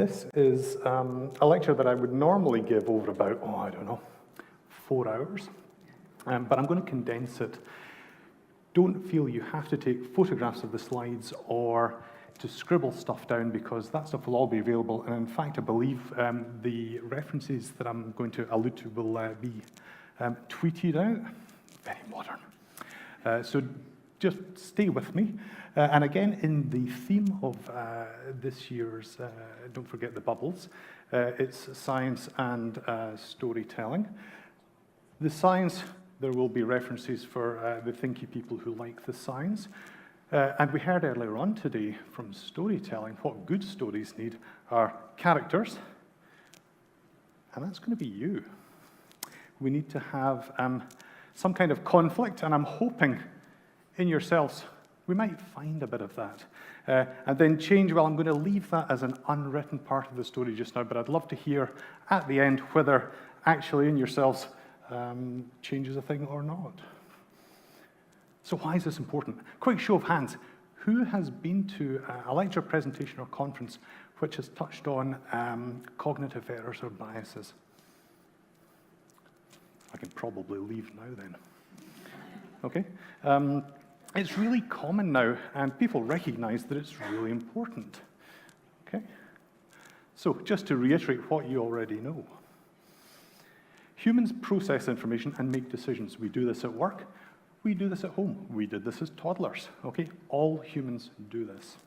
This is a lecture that I would normally give over about, I don't know, 4 hours, but I'm going to condense it. Don't feel you have to take photographs of the slides or to scribble stuff down, because that stuff will all be available. And in fact, I believe the references that I'm going to allude to will be tweeted out. Very modern. So just stay with me. And again, in the theme of this year's, don't forget the bubbles, it's science and storytelling. The science, there will be references for the thinky people who like the science. And we heard earlier on today from storytelling, what good stories need are characters, and that's going to be you. We need to have some kind of conflict, and I'm hoping in yourselves we might find a bit of that. And then change, well, I'm going to leave that as an unwritten part of the story just now, but I'd love to hear at the end whether actually in yourselves change is a thing or not. So why is this important? Quick show of hands. Who has been to a lecture, presentation, or conference which has touched on cognitive errors or biases? I can probably leave now then. Okay. It's really common now, and people recognize that it's really important. Okay. So just to reiterate what you already know. Humans process information and make decisions. We do this at work. We do this at home. We did this as toddlers, okay? All humans do this.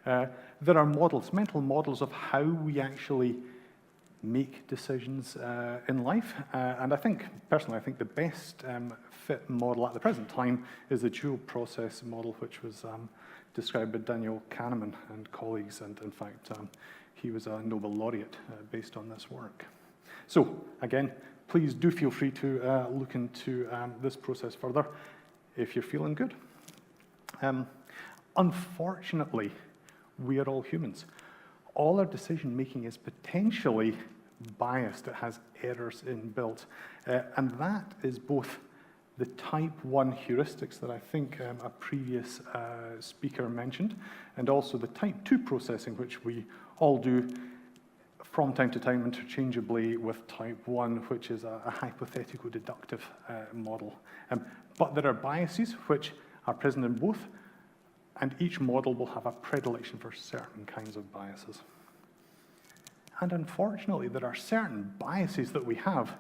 There are models, mental models of how we actually make decisions in life. And I think, personally, I think the best fit model at the present time is the dual process model, which was described by Daniel Kahneman and colleagues. And in fact, he was a Nobel laureate based on this work. So, again, please do feel free to look into this process further if you're feeling good. Unfortunately, we are all humans. All our decision-making is potentially biased. It has errors inbuilt. And that is both the type 1 heuristics that I think a previous speaker mentioned, and also the type 2 processing, which we all do from time to time interchangeably with type 1, which is a hypothetical deductive model. But there are biases which are present in both, and each model will have a predilection for certain kinds of biases. And unfortunately, there are certain biases that we have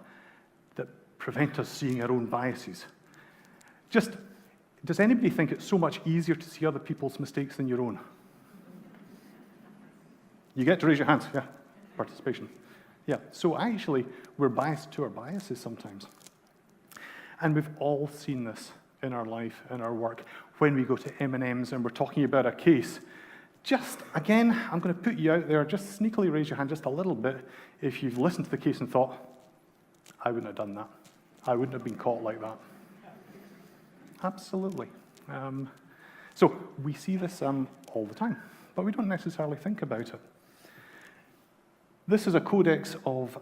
that prevent us seeing our own biases. Does anybody think it's so much easier to see other people's mistakes than your own? You get to raise your hands, yeah. Participation. Yeah, so actually, we're biased to our biases sometimes. And we've all seen this in our life, in our work. When we go to M&M's and we're talking about a case, just, again, I'm going to put you out there, just sneakily raise your hand just a little bit if you've listened to the case and thought, I wouldn't have done that. I wouldn't have been caught like that. Absolutely. So we see this all the time, but we don't necessarily think about it. This is a codex of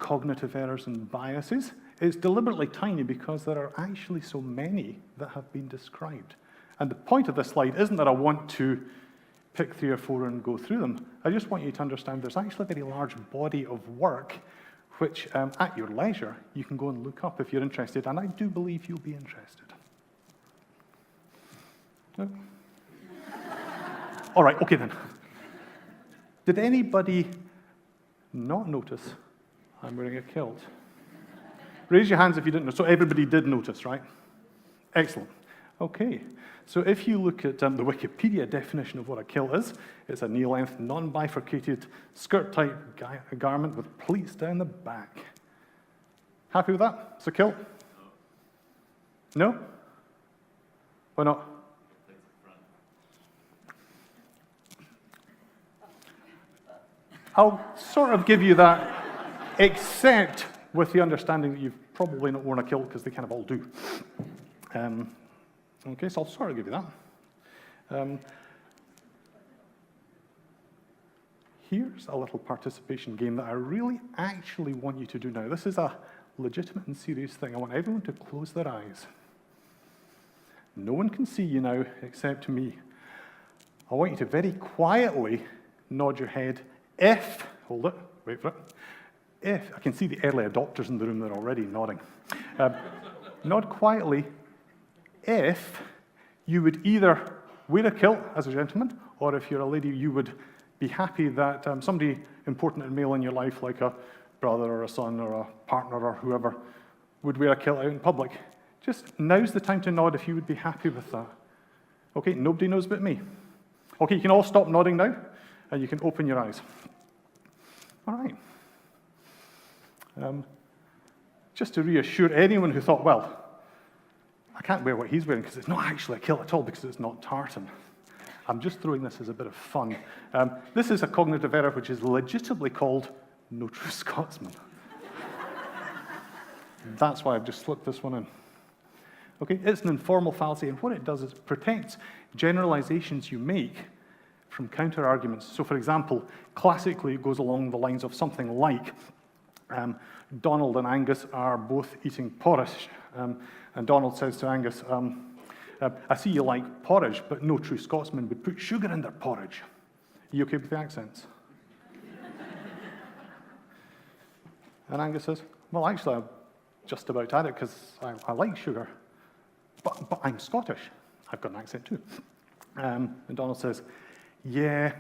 cognitive errors and biases. It's deliberately tiny because there are actually so many that have been described. And the point of this slide isn't that I want to pick 3 or 4 and go through them. I just want you to understand there's actually a very large body of work which, at your leisure, you can go and look up if you're interested, and I do believe you'll be interested. No? All right, okay then. Did anybody not notice I'm wearing a kilt? Raise your hands if you didn't know. So everybody did notice, right? Excellent. Okay. So if you look at the Wikipedia definition of what a kilt is, it's a knee-length, non-bifurcated, skirt-type garment with pleats down the back. Happy with that? It's a kilt? No? Why not? I'll sort of give you that, except with the understanding that you've probably not worn a kilt, because they kind of all do. Okay, so I'll sort of give you that. Here's a little participation game that I really actually want you to do now. This is a legitimate and serious thing. I want everyone to close their eyes. No one can see you now except me. I want you to very quietly nod your head if, hold it, wait for it, if, I can see the early adopters in the room, they're already nodding. Nod quietly if you would either wear a kilt as a gentleman, or if you're a lady, you would be happy that somebody important and male in your life, like a brother or a son or a partner or whoever, would wear a kilt out in public. Just now's the time to nod if you would be happy with that. Okay, nobody knows but me. Okay, you can all stop nodding now, and you can open your eyes. All right. Just to reassure anyone who thought, well, I can't wear what he's wearing because it's not actually a kilt at all because it's not tartan. I'm just throwing this as a bit of fun. This is a cognitive error which is legitimately called no true Scotsman. That's why I've just slipped this one in. Okay, it's an informal fallacy, and what it does is it protects generalizations you make from counter-arguments. So, for example, classically it goes along the lines of something like, Donald and Angus are both eating porridge, and Donald says to Angus, I see you like porridge, but no true Scotsman would put sugar in their porridge. Are you okay with the accents? And Angus says, well, actually, I'm just about at it because I like sugar, but I'm Scottish. I've got an accent too. And Donald says, yeah,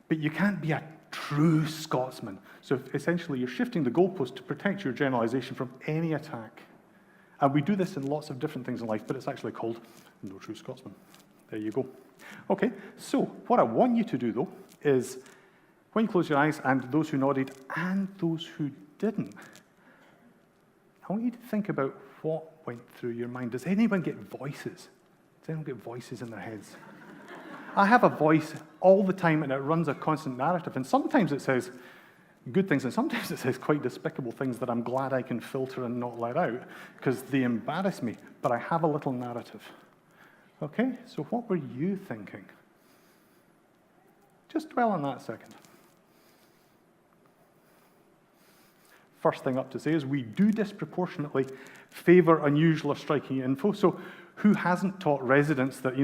but you can't be a true Scotsman. So essentially, you're shifting the goalpost to protect your generalization from any attack. And we do this in lots of different things in life, but it's actually called no true Scotsman. There you go. Okay, so what I want you to do, though, is when you close your eyes, and those who nodded and those who didn't, I want you to think about what went through your mind. Does anyone get voices? Does anyone get voices in their heads? I have a voice all the time, and it runs a constant narrative, and sometimes it says good things, and sometimes it says quite despicable things that I'm glad I can filter and not let out, because they embarrass me, but I have a little narrative. Okay, so what were you thinking? Just dwell on that a second. First thing up to say is we do disproportionately favor unusual or striking info. So who hasn't taught residents that,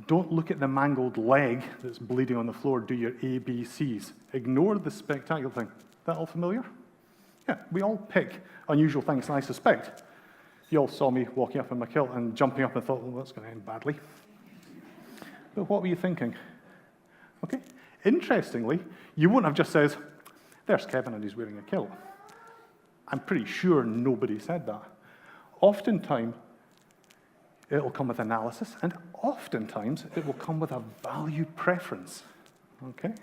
don't look at the mangled leg that's bleeding on the floor, do your ABCs. Ignore the spectacular thing. That all familiar? Yeah, we all pick unusual things, and I suspect you all saw me walking up in my kilt and jumping up and thought, well, that's going to end badly. But what were you thinking? Okay, interestingly, you wouldn't have just said, there's Kevin and he's wearing a kilt. I'm pretty sure nobody said that. Oftentimes, it'll come with analysis, and oftentimes, it will come with a valued preference, okay?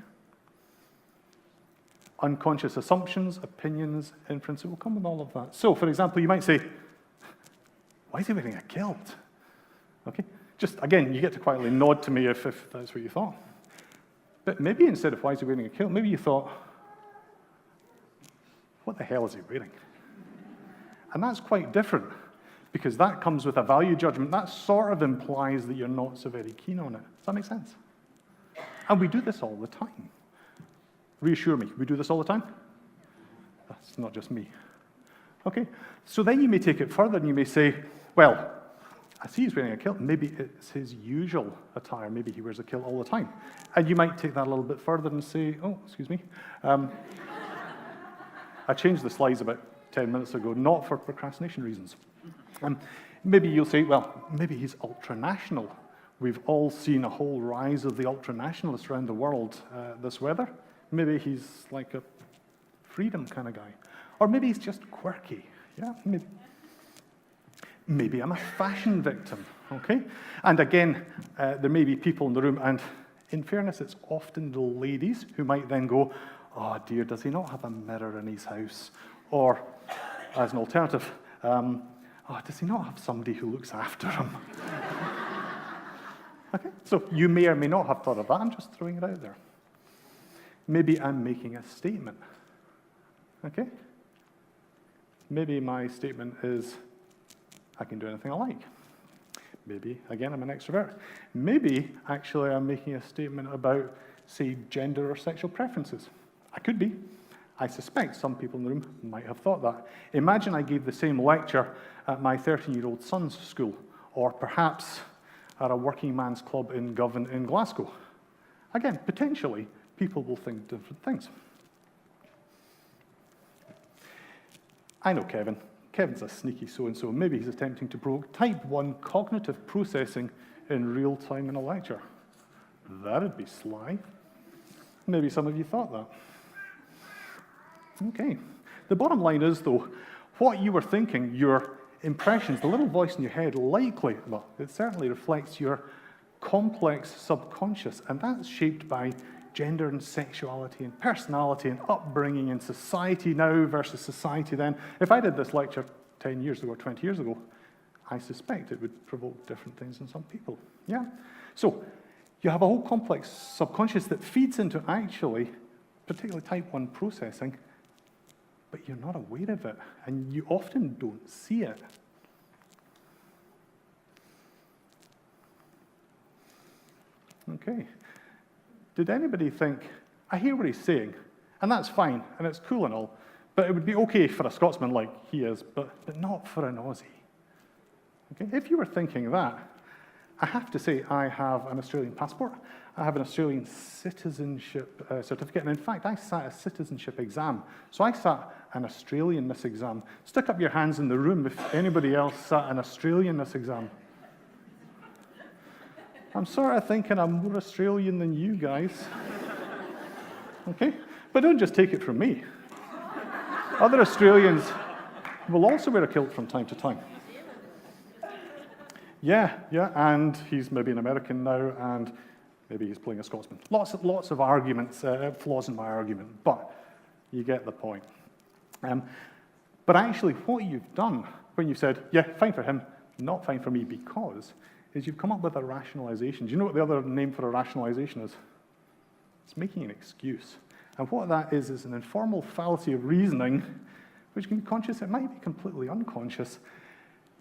Unconscious assumptions, opinions, inference, it will come with all of that. So, for example, you might say, why is he wearing a kilt? Okay, just, again, you get to quietly nod to me if that's what you thought. But maybe instead of why is he wearing a kilt, maybe you thought, what the hell is he wearing? And that's quite different, because that comes with a value judgment. That sort of implies that you're not so very keen on it. Does that make sense? And we do this all the time. Reassure me, we do this all the time? That's not just me. Okay, so then you may take it further and you may say, well, I see he's wearing a kilt. Maybe it's his usual attire. Maybe he wears a kilt all the time. And you might take that a little bit further and say, oh, excuse me. I changed the slides about 10 minutes ago, not for procrastination reasons. Maybe you'll say, well, maybe he's ultranational. We've all seen a whole rise of the ultranationalists around the world this weather. Maybe he's like a freedom kind of guy. Or maybe he's just quirky. Yeah, maybe I'm a fashion victim, okay? And again, there may be people in the room, and in fairness, it's often the ladies who might then go, oh dear, does he not have a mirror in his house? Or, as an alternative, oh, does he not have somebody who looks after him? Okay, so you may or may not have thought of that. I'm just throwing it out there. Maybe I'm making a statement, okay? Maybe my statement is, I can do anything I like. Maybe, again, I'm an extrovert. Maybe, actually, I'm making a statement about, say, gender or sexual preferences. I could be. I suspect some people in the room might have thought that. Imagine I gave the same lecture at my 13-year-old son's school, or perhaps at a working man's club in Govan in Glasgow. Again, potentially, people will think different things. I know Kevin. Kevin's a sneaky so-and-so. Maybe he's attempting to provoke type 1 cognitive processing in real time in a lecture. That'd be sly. Maybe some of you thought that. Okay. The bottom line is, though, what you were thinking, your impressions, the little voice in your head, likely, well, it certainly reflects your complex subconscious, and that's shaped by gender and sexuality and personality and upbringing and society now versus society then. If I did this lecture 10 years ago or 20 years ago, I suspect it would provoke different things in some people. Yeah? So you have a whole complex subconscious that feeds into actually, particularly type 1 processing, but you're not aware of it, and you often don't see it. Okay. Did anybody think, I hear what he's saying, and that's fine, and it's cool and all, but it would be okay for a Scotsman like he is, but not for an Aussie. Okay? If you were thinking that, I have to say I have an Australian passport, I have an Australian citizenship certificate, and in fact, I sat a citizenship exam. So I sat an Australianness exam. Stick up your hands in the room if anybody else sat an Australianness exam. I'm sort of thinking I'm more Australian than you guys. Okay? But don't just take it from me. Other Australians will also wear a kilt from time to time. Yeah, and he's maybe an American now, and maybe he's playing a Scotsman. Lots of arguments, flaws in my argument, but you get the point. But actually, what you've done when you said, yeah, fine for him, not fine for me, because is you've come up with a rationalization. Do you know what the other name for a rationalization is? It's making an excuse. And what that is an informal fallacy of reasoning, which can be conscious, it might be completely unconscious,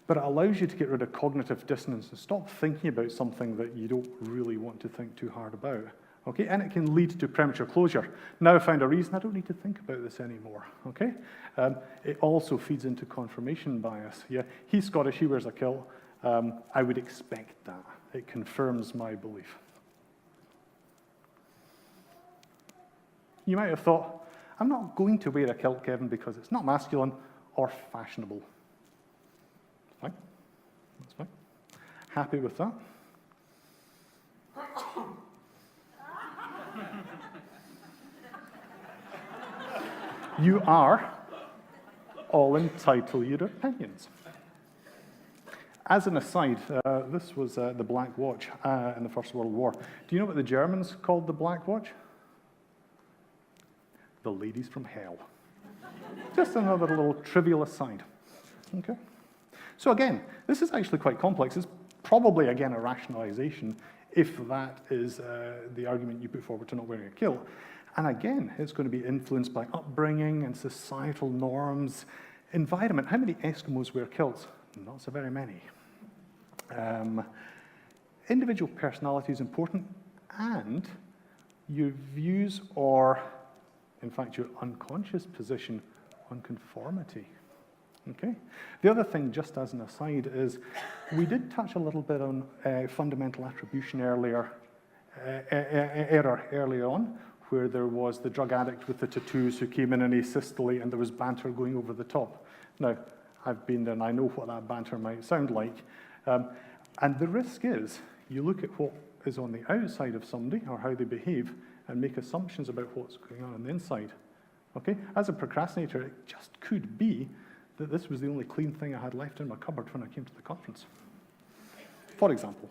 but it allows you to get rid of cognitive dissonance and stop thinking about something that you don't really want to think too hard about. Okay, and it can lead to premature closure. Now I found a reason I don't need to think about this anymore. Okay, it also feeds into confirmation bias. Yeah, he's Scottish, he wears a kilt. I would expect that. It confirms my belief. You might have thought, I'm not going to wear a kilt, Kevin, because it's not masculine or fashionable. Fine. That's fine. Happy with that? You are all entitled to your opinions. As an aside, this was the Black Watch in the First World War. Do you know what the Germans called the Black Watch? The ladies from hell. Just another little trivial aside. Okay. So again, this is actually quite complex. It's probably, again, a rationalization if that is the argument you put forward to not wearing a kilt. And again, it's going to be influenced by upbringing and societal norms, environment. How many Eskimos wear kilts? Not so very many. Individual personality is important, and your views or, in fact, your unconscious position on conformity. Okay? The other thing, just as an aside, is we did touch a little bit on fundamental attribution error earlier on, where there was the drug addict with the tattoos who came in asystole and there was banter going over the top. Now, I've been there and I know what that banter might sound like. And the risk is you look at what is on the outside of somebody or how they behave and make assumptions about what's going on the inside. Okay? As a procrastinator, it just could be that this was the only clean thing I had left in my cupboard when I came to the conference. For example.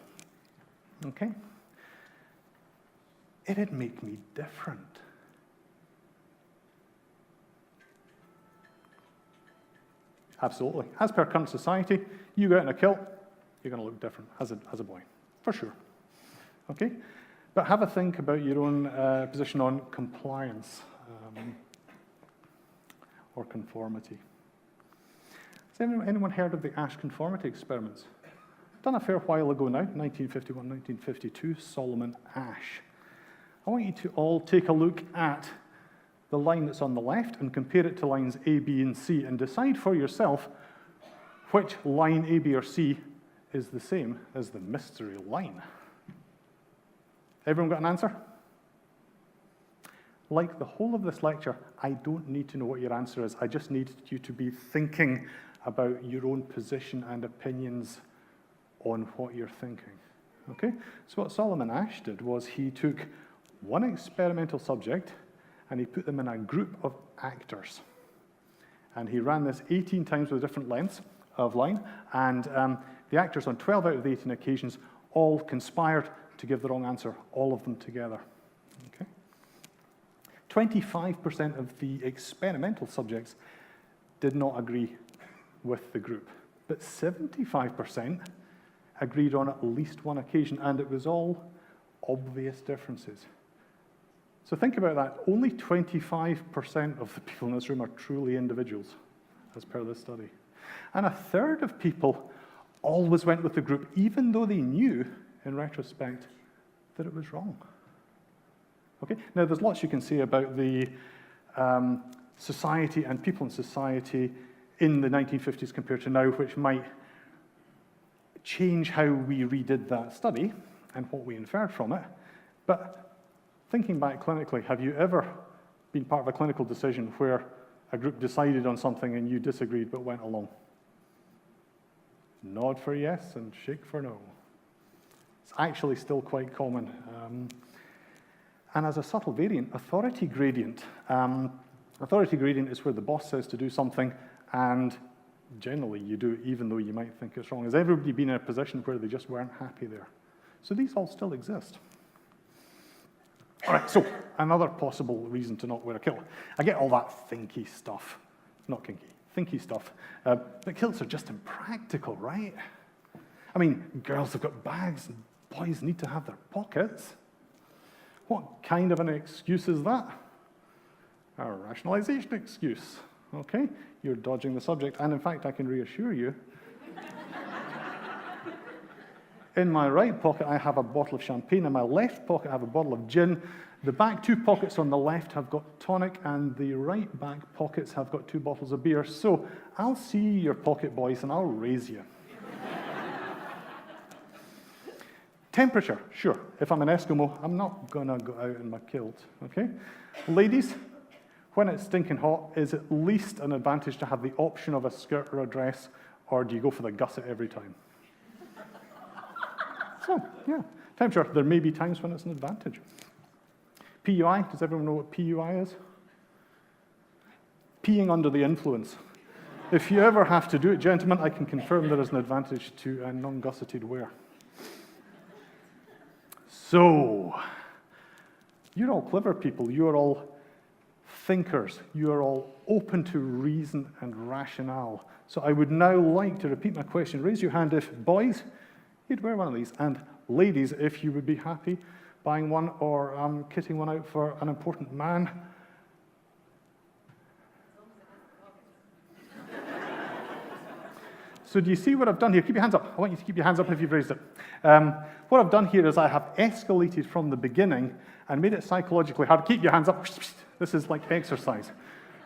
Okay? It'd make me different. Absolutely. As per current society, you go out in a kilt, you're going to look different as a boy, for sure. Okay? But have a think about your own position on compliance or conformity. Has anyone heard of the Asch conformity experiments? Done a fair while ago now, 1951, 1952, Solomon Asch. I want you to all take a look at the line that's on the left and compare it to lines A, B, and C and decide for yourself which line A, B, or C is the same as the mystery line. Everyone got an answer? Like the whole of this lecture, I don't need to know what your answer is. I just need you to be thinking about your own position and opinions on what you're thinking. Okay? So what Solomon Asch did was he took one experimental subject and he put them in a group of actors. And he ran this 18 times with different lengths of line, and the actors on 12 out of the 18 occasions all conspired to give the wrong answer, all of them together. Okay? 25% of the experimental subjects did not agree with the group, but 75% agreed on at least one occasion, and it was all obvious differences. So think about that. Only 25% of the people in this room are truly individuals, as per this study. And a third of people always went with the group, even though they knew, in retrospect, that it was wrong. Okay? Now, there's lots you can say about the society and people in society in the 1950s compared to now, which might change how we redid that study and what we inferred from it. But thinking back clinically, have you ever been part of a clinical decision where a group decided on something and you disagreed but went along? Nod for yes and shake for no. It's actually still quite common. And as a subtle variant, authority gradient. Authority gradient is where the boss says to do something and generally you do it even though you might think it's wrong. Has everybody been in a position where they just weren't happy there? So these all still exist. All right, so another possible reason to not wear a kilt. I get all that thinky stuff, not kinky, thinky stuff. But kilts are just impractical, right? I mean, girls have got bags and boys need to have their pockets. What kind of an excuse is that? A rationalization excuse, okay? You're dodging the subject, and in fact, I can reassure you, in my right pocket, I have a bottle of champagne. In my left pocket, I have a bottle of gin. The back two pockets on the left have got tonic, and the right back pockets have got 2 bottles of beer. So I'll see your pocket, boys, and I'll raise you. Temperature, sure. If I'm an Eskimo, I'm not going to go out in my kilt, okay? Ladies, when it's stinking hot, is at least an advantage to have the option of a skirt or a dress, or do you go for the gusset every time? So, yeah, temperature. There may be times when it's an advantage. PUI, does everyone know what PUI is? Peeing under the influence. If you ever have to do it, gentlemen, I can confirm there is an advantage to a non-gusseted wear. So, you're all clever people. You're all thinkers. You're all open to reason and rationale. So I would now like to repeat my question. Raise your hand if, boys, you'd wear one of these, and ladies, if you would be happy buying one or kitting one out for an important man. So do you see what I've done here? Keep your hands up. I want you to keep your hands up if you've raised it. What I've done here is I have escalated from the beginning and made it psychologically hard. Keep your hands up. This is like exercise.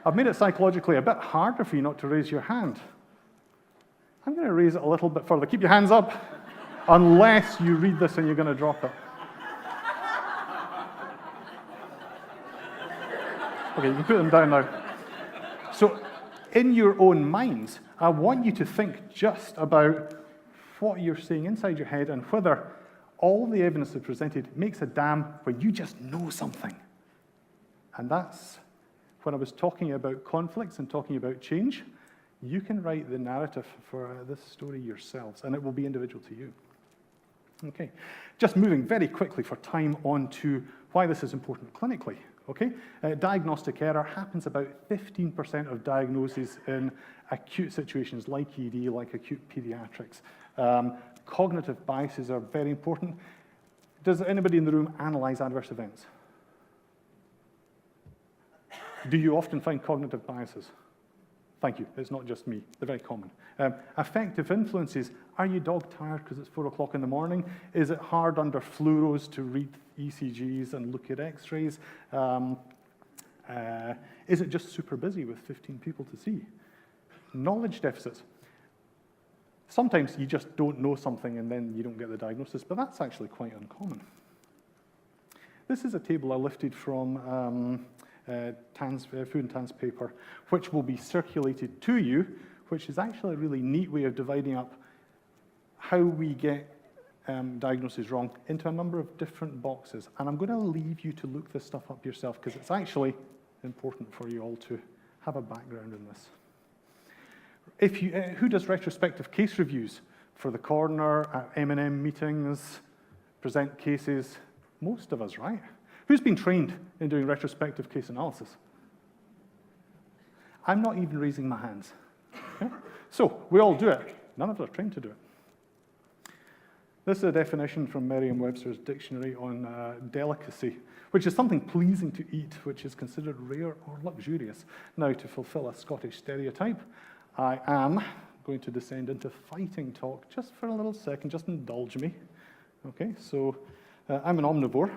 I've made it psychologically a bit harder for you not to raise your hand. I'm going to raise it a little bit further. Keep your hands up, unless you read this and you're going to drop it. Okay, you can put them down now. So, in your own minds, I want you to think just about what you're seeing inside your head and whether all the evidence that's presented makes a dam where you just know something. And that's when I was talking about conflicts and talking about change. You can write the narrative for this story yourselves, and it will be individual to you. Okay, just moving very quickly for time on to why this is important clinically. Okay, diagnostic error happens about 15% of diagnoses in acute situations like ED, like acute pediatrics. Cognitive biases are very important. Does anybody in the room analyze adverse events? Do you often find cognitive biases? Thank you, it's not just me, they're very common. Affective influences, are you dog tired because it's 4 o'clock in the morning? Is it hard under fluoros to read ECGs and look at x-rays? Is it just super busy with 15 people to see? Knowledge deficits. Sometimes you just don't know something and then you don't get the diagnosis, but that's actually quite uncommon. This is a table I lifted from Food and Tan's paper, which will be circulated to you, which is actually a really neat way of dividing up how we get diagnoses wrong into a number of different boxes. And I'm going to leave you to look this stuff up yourself because it's actually important for you all to have a background in this. Who does retrospective case reviews for the coroner, at M&M meetings, present cases? Most of us, right? Who's been trained in doing retrospective case analysis? I'm not even raising my hands. Okay? So we all do it. None of us are trained to do it. This is a definition from Merriam-Webster's dictionary on delicacy, which is something pleasing to eat, which is considered rare or luxurious. Now, to fulfill a Scottish stereotype, I am going to descend into fighting talk just for a little second, just indulge me. Okay, so I'm an omnivore,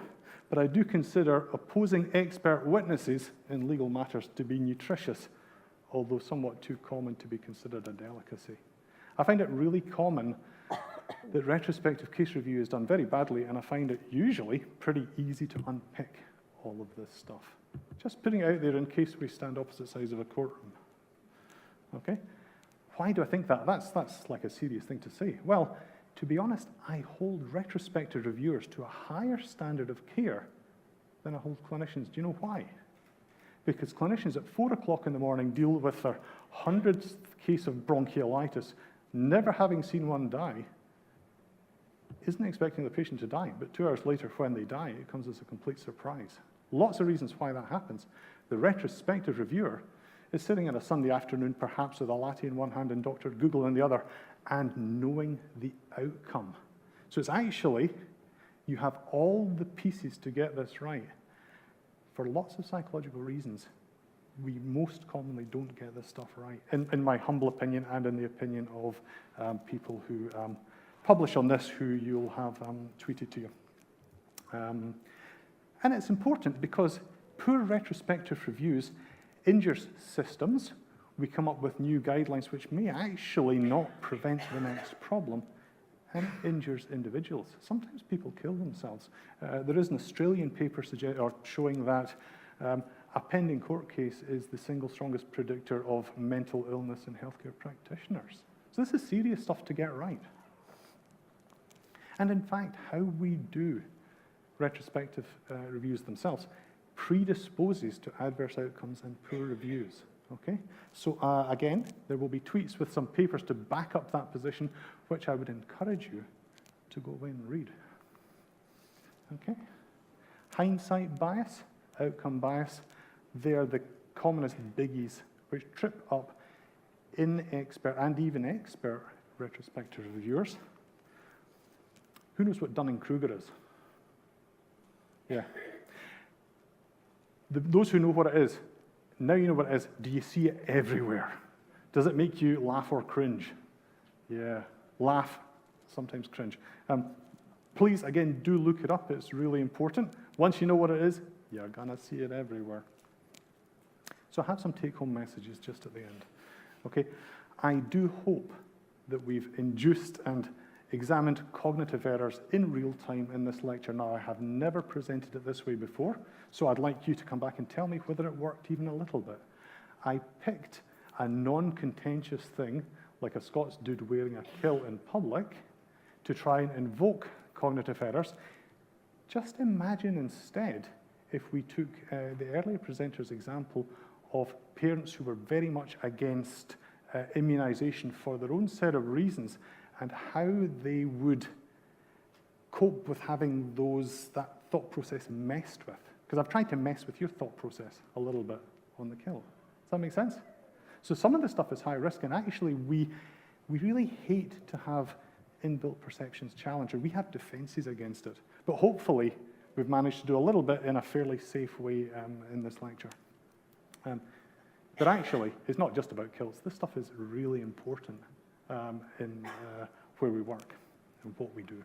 but I do consider opposing expert witnesses in legal matters to be nutritious, although somewhat too common to be considered a delicacy. I find it really common that retrospective case review is done very badly, and I find it usually pretty easy to unpick all of this stuff. Just putting it out there in case we stand opposite sides of a courtroom. Okay? Why do I think that? That's like a serious thing to say. Well, to be honest, I hold retrospective reviewers to a higher standard of care than I hold clinicians. Do you know why? Because clinicians at 4 o'clock in the morning deal with their 100th case of bronchiolitis, never having seen one die, isn't expecting the patient to die, but 2 hours later when they die, it comes as a complete surprise. Lots of reasons why that happens. The retrospective reviewer is sitting on a Sunday afternoon, perhaps with a latte in one hand and Dr. Google in the other, and knowing the outcome. So it's actually, you have all the pieces to get this right. For lots of psychological reasons, we most commonly don't get this stuff right, in my humble opinion and in the opinion of people who publish on this, who you'll have tweeted to you. And it's important because poor retrospective reviews injures systems. We come up with new guidelines which may actually not prevent the next problem, and it injures individuals. Sometimes people kill themselves. There is an Australian paper showing that a pending court case is the single strongest predictor of mental illness in healthcare practitioners. So this is serious stuff to get right. And in fact, how we do retrospective reviews themselves predisposes to adverse outcomes and poor reviews. Okay? So again, there will be tweets with some papers to back up that position, which I would encourage you to go away and read. Okay? Hindsight bias, outcome bias, they are the commonest biggies which trip up inexpert and even expert retrospective reviewers. Who knows what Dunning-Kruger is? Yeah. Those who know what it is, now you know what it is. Do you see it everywhere? Does it make you laugh or cringe? Yeah, laugh, sometimes cringe. Please, again, do look it up. It's really important. Once you know what it is, you're going to see it everywhere. So I have some take-home messages just at the end. Okay, I do hope that we've induced and examined cognitive errors in real time in this lecture. Now, I have never presented it this way before, so I'd like you to come back and tell me whether it worked even a little bit. I picked a non-contentious thing, like a Scots dude wearing a kilt in public, to try and invoke cognitive errors. Just imagine instead if we took the earlier presenter's example of parents who were very much against immunization for their own set of reasons, and how they would cope with having that thought process messed with. Because I've tried to mess with your thought process a little bit on the kill. Does that make sense? So some of the stuff is high risk, and actually we really hate to have inbuilt perceptions challenged, or we have defenses against it. But hopefully we've managed to do a little bit in a fairly safe way in this lecture. But actually, it's not just about kills. This stuff is really important in where we work and what we do.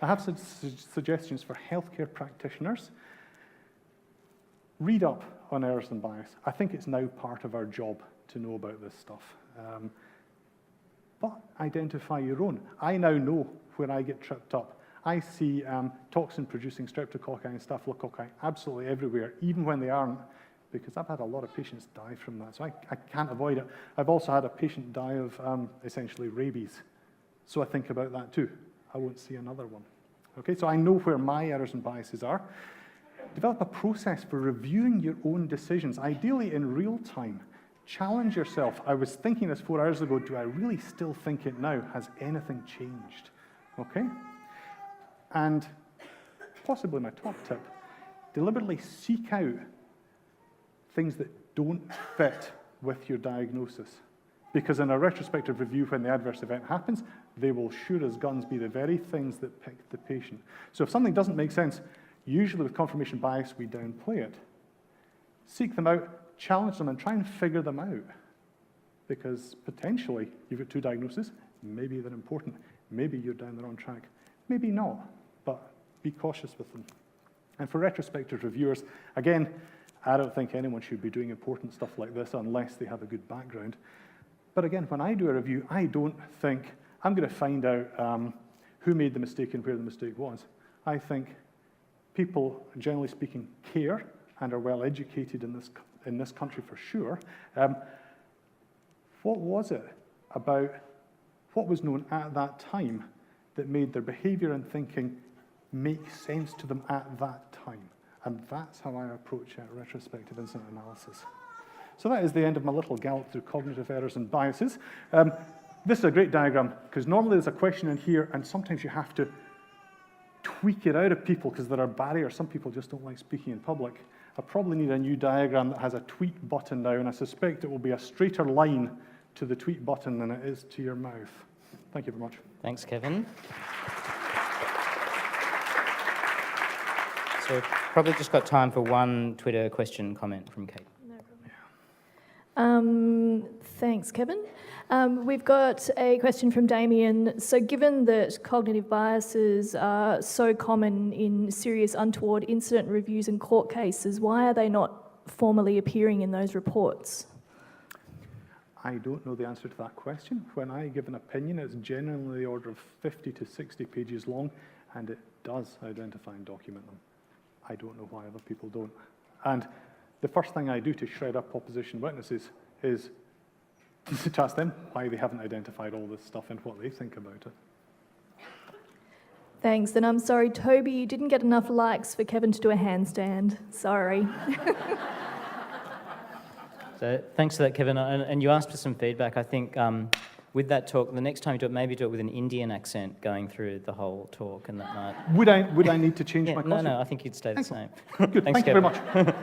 I have some suggestions for healthcare practitioners. Read up on errors and bias. I think it's now part of our job to know about this stuff. but identify your own. I now know where I get tripped up. I see toxin-producing streptococci and staphylococci absolutely everywhere, even when they aren't, because I've had a lot of patients die from that, so I can't avoid it. I've also had a patient die of essentially rabies, so I think about that too. I won't see another one. Okay, so I know where my errors and biases are. Develop a process for reviewing your own decisions, ideally in real time. Challenge yourself. I was thinking this 4 hours ago, do I really still think it now? Has anything changed? Okay? And possibly my top tip, deliberately seek out things that don't fit with your diagnosis. Because in a retrospective review, when the adverse event happens, they will sure as guns be the very things that picked the patient. So if something doesn't make sense, usually with confirmation bias, we downplay it. Seek them out, challenge them, and try and figure them out. Because potentially, you've got two diagnoses, maybe they're important, maybe you're down the wrong track, maybe not, but be cautious with them. And for retrospective reviewers, again, I don't think anyone should be doing important stuff like this unless they have a good background. But again, when I do a review, I don't think, I'm going to find out who made the mistake and where the mistake was. I think people, generally speaking, care and are well educated in this country for sure. What was it about what was known at that time that made their behavior and thinking make sense to them at that time? And that's how I approach retrospective incident analysis. So that is the end of my little gallop through cognitive errors and biases. This is a great diagram, because normally there's a question in here, and sometimes you have to tweak it out of people because there are barriers. Some people just don't like speaking in public. I probably need a new diagram that has a tweet button now, and I suspect it will be a straighter line to the tweet button than it is to your mouth. Thank you very much. Thanks, Kevin. So probably just got time for one Twitter question comment from Kate. No problem. Thanks, Kevin. We've got a question from Damien. So given that cognitive biases are so common in serious untoward incident reviews and court cases, why are they not formally appearing in those reports? I don't know the answer to that question. When I give an opinion, it's generally the order of 50 to 60 pages long, and it does identify and document them. I don't know why other people don't. And the first thing I do to shred up opposition witnesses is to ask them why they haven't identified all this stuff and what they think about it. Thanks, and I'm sorry, Toby, you didn't get enough likes for Kevin to do a handstand. Sorry. So thanks for that, Kevin. And you asked for some feedback. I think with that talk, the next time you do it, maybe do it with an Indian accent going through the whole talk, and that might... Would I need to change my costume? No, I think you'd stay the same. Good, Thanks, thank you Kevin. very much.